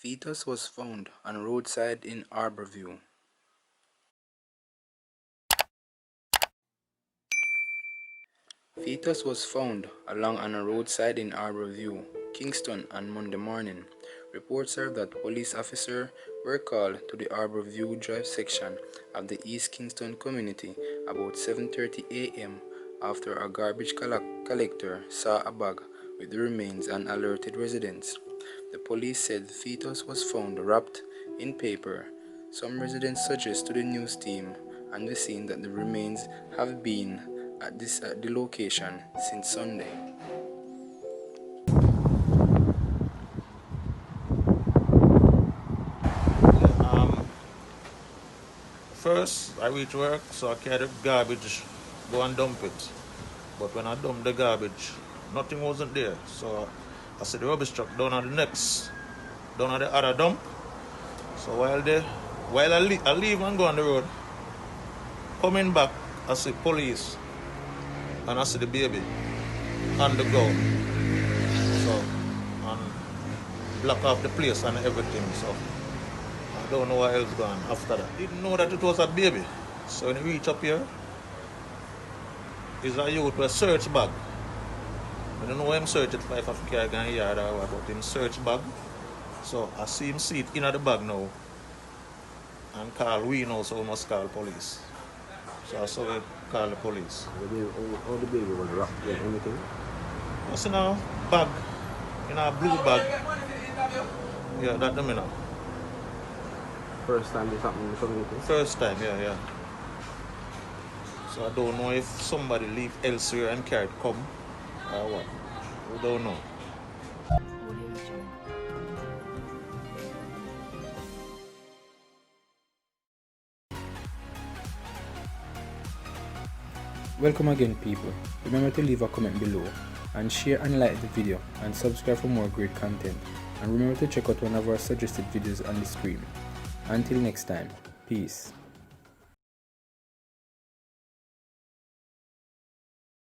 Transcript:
Fetus was found on roadside in Harbour View. Fetus was found along on a roadside in Harbour View, Kingston on Monday morning. Reports are that police officers were called to the Harbour View Drive section of the East Kingston community about 7:30 a.m. after a garbage collector saw a bag with the remains and alerted residents. The police said the fetus was found wrapped in paper. Some residents suggest to the news team and the scene that the remains have been at the location since Sunday. First, I reach work, so I carry the garbage, go and dump it. But when I dump the garbage, nothing wasn't there. So I see the rubbish truck down at down at the other dump. So while I leave and go on the road, coming back, I see police and I see the baby on the ground. So, and block off the place and everything. So I don't know what else gone after that. Didn't know that it was a baby. So when we reach up here, it's a youth with a search bag. I don't know why I'm searching for if I can get yard or what, but him search bag. So I see him see it in the bag now. And call we now, so we must call police. So I saw we call the police. How the baby was wrapped in anything? What's in a bag? In a blue bag. Yeah, that do me now. First time this happened in the community? First time, yeah. So I don't know if somebody leave elsewhere and carried come or what. We don't know. Welcome again, people. Remember to leave a comment below and share and like the video and subscribe for more great content, and remember to check out one of our suggested videos on the screen. Until next time, peace.